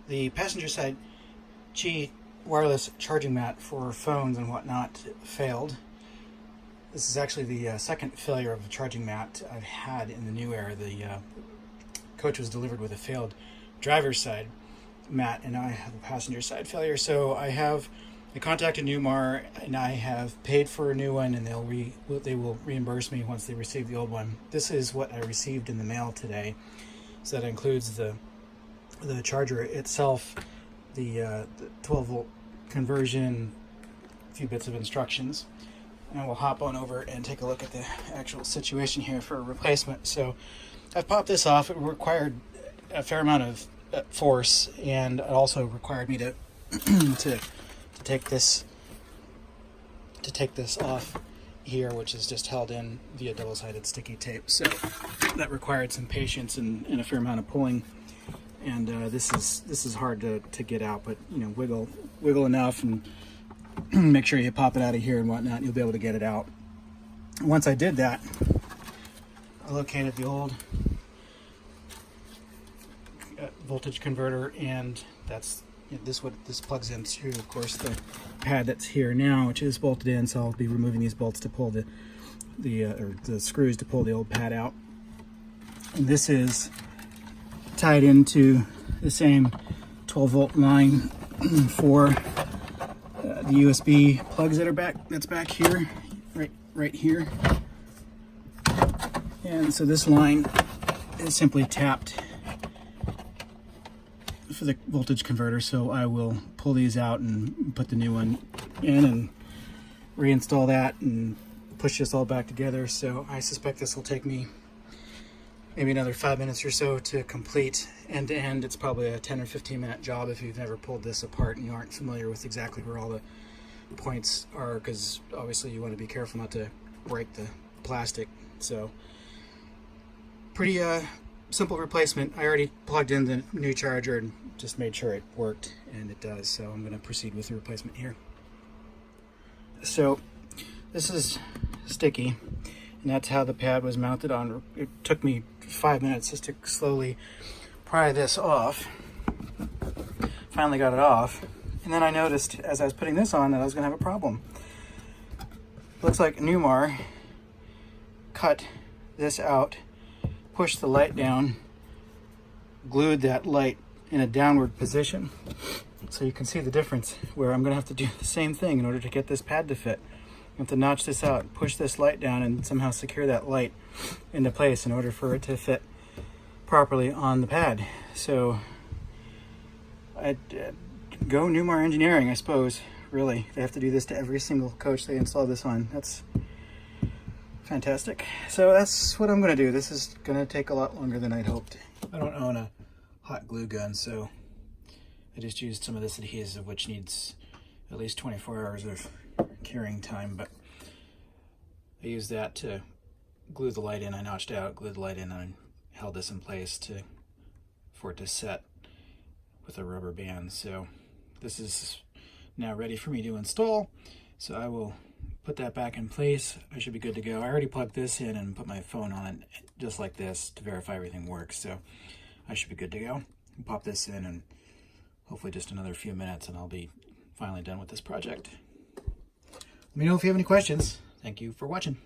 The passenger side Qi wireless charging mat for phones and whatnot failed. This is actually the second failure of a charging mat I've had in the new Aire. The coach was delivered with a failed driver's side mat, and now I have a passenger side failure. So I contacted Newmar, and I have paid for a new one, and they will reimburse me once they receive the old one. This is what I received in the mail today. So that includes the charger itself, the 12 volt conversion, a few bits of instructions, and we'll hop on over and take a look at the actual situation here for a replacement. So I've popped this off. It required a fair amount of force, and it also required me to to take this off here, which is just held in via double-sided sticky tape. So that required some patience and a fair amount of pulling. And this is hard to get out, but wiggle enough and make sure you pop it out of here and whatnot, and you'll be able to get it out. Once I did that, I located the old voltage converter, and that's what this plugs into, of course, the pad that's here now, which is bolted in. So I'll be removing these bolts to pull the screws to pull the old pad out. And this is tied into the same 12 volt line for the USB plugs that's back here, right here. And so this line is simply tapped for the voltage converter. So I will pull these out and put the new one in and reinstall that and push this all back together. So I suspect this will take me maybe another 5 minutes or so to complete end to end. It's probably a 10 or 15 minute job if you've never pulled this apart and you aren't familiar with exactly where all the points are, because obviously you want to be careful not to break the plastic. So pretty simple replacement. I already plugged in the new charger and just made sure it worked, and it does. So I'm going to proceed with the replacement here. So this is sticky, and that's how the pad was mounted on. It took me 5 minutes just to slowly pry this off. Finally got it off, and then I noticed as I was putting this on that I was going to have a problem. Looks like Newmar cut this out, pushed the light down, glued that light in a downward position. So you can see the difference, where I'm going to have to do the same thing in order to get this pad to fit. I have to notch this out, push this light down, and somehow secure that light into place in order for it to fit properly on the pad. So I'd go Newmar Engineering, I suppose. Really, they have to do this to every single coach they install this on. That's fantastic. So that's what I'm going to do. This is going to take a lot longer than I'd hoped. I don't own a hot glue gun, so I just used some of this adhesive, which needs at least 24 hours of curing time, but I used that to glue the light in. I notched out, glued the light in, and held this in place for it to set with a rubber band. So this is now ready for me to install. So I will put that back in place. I should be good to go. I already plugged this in and put my phone on it just like this to verify everything works. So I should be good to go. Pop this in, and hopefully just another few minutes and I'll be finally done with this project. Let me know if you have any questions. Thank you for watching.